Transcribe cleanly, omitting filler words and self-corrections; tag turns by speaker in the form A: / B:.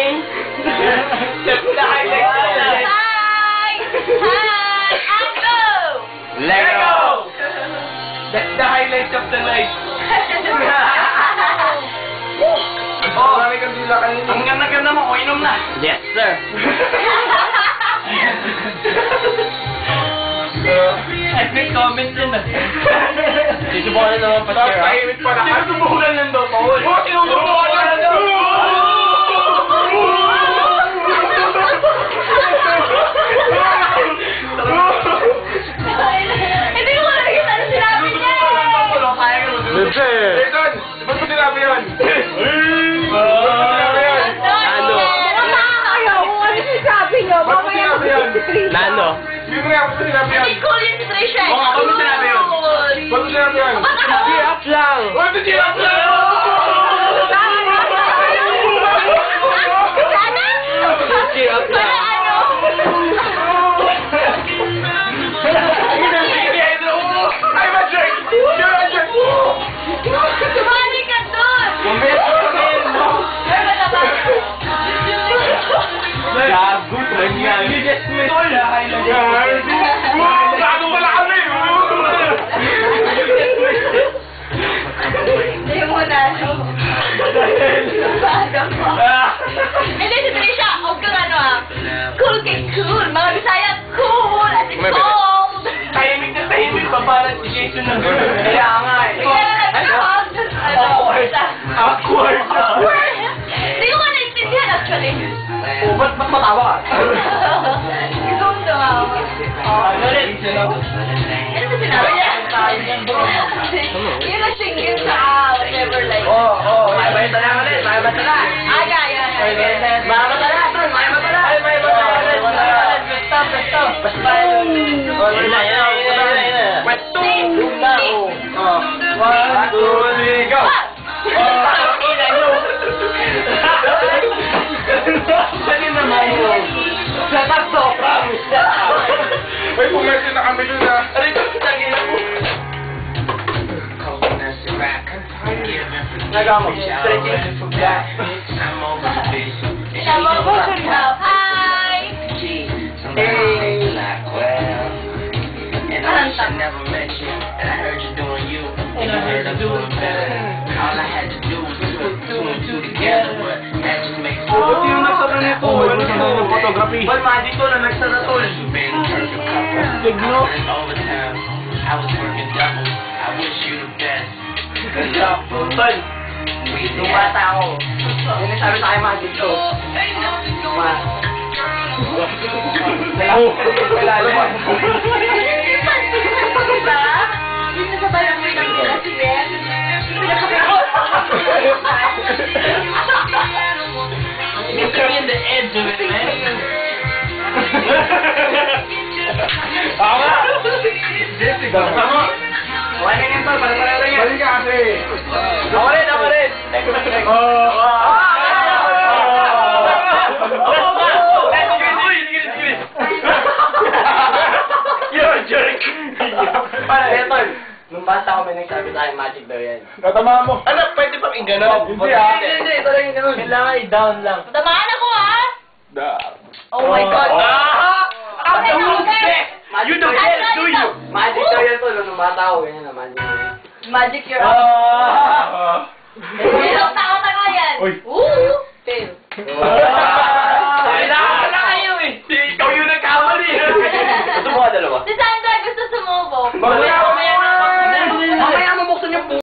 A: Hi! That's the highlight.
B: Hi! Hi! Ako!
A: Lego! That's the highlight of the night. Oh, marami kang dila kanina. Ang ganda-ganda mo, inom na. Yes, sir. May comment din na. Sinubukan na naman pa siya. Tahimik pa na. Sinubukan lang daw, Paul. Oo, sinubukan lang daw.
B: Hindi ko nakikita na sinabi niya.
A: Bebe! Jason! Ba't mo sinabi yun?
B: Ano?
C: Ayaw kung ano sinasabi niyo.
A: Ba't mo sinabi yun?
C: Nano?
A: Hindi mo nga ba't sinabi yun?
B: Hindi cool yun si Trisha.
A: Oo, ba't mo sinabi yun? Ba't mo sinabi yun?
C: Cheer up lang!
A: Ba't mo sinabi yun?
C: Cheer up lang!
A: I'm a jerk! You're a jerk!
B: Sumali ka doon!
C: Gago, ganyan. You just missed the highlight.
A: Gago pala kami!
B: Hindi mo na. Hindi si Trisha, huwag kang ano cool kay cool. Mga Bisaya, cool as in cold.
A: Tahimik na tahimik pa parang si Jason na kaya nga eh. Awkward.
B: Hindi ko nga naintindihan actually.
A: Oh, ba't matawa ka?
B: Ikaw tumawa.
A: Ano rin?
B: Ano ba sinabi niya? Yung nag-singin sa whatever like.
A: Oo, may bata na ulit, may bata na.
B: Yeah.
A: May bata na, son, may bata na. May bata na. Stop. Pwesto. One, two, three, go. Sali naman yun. Promise. Uy, pumersin na kami dun ah. Aray ko, tangin ako. Nagawa mo, stretching.
B: Hi!
D: And I should never met you, and I heard you doing you, and you heard I'm doing better. All I had to do was put two and two together, but that just makes me
A: Ba't yung nagsara nito? Ano sa mga photography? Ba't magic to na nagsara to?
D: been a perfect couple. I went overtime. I was working double. I wish you the best. Good luck, boo.
A: Tol, nung bata ako, yun yung sabi sa akin magic to.
B: Dito sa bayan mo yung si Ben.
A: You could be in the edge of it, man. Tama! Jessica, tama! Wala na yan, tol. Para lang yan. Balik ka kasi. Ako rin. You're a jerk! Tol, nung bata ako may nagsabi tayo magic daw yan.
C: Natama mo.
A: Ano, pwede pang i-ganon?
C: Hindi ah.
A: Hindi, talagang ganon.
C: Kailangan i-down lang.
B: Tamaan ako
C: Down.
B: Oh my God.
A: Okay,
B: okay.
A: You the best, do you? Magic daw yan, tol. Nung bata ako, ganyan na magic.
B: Magic your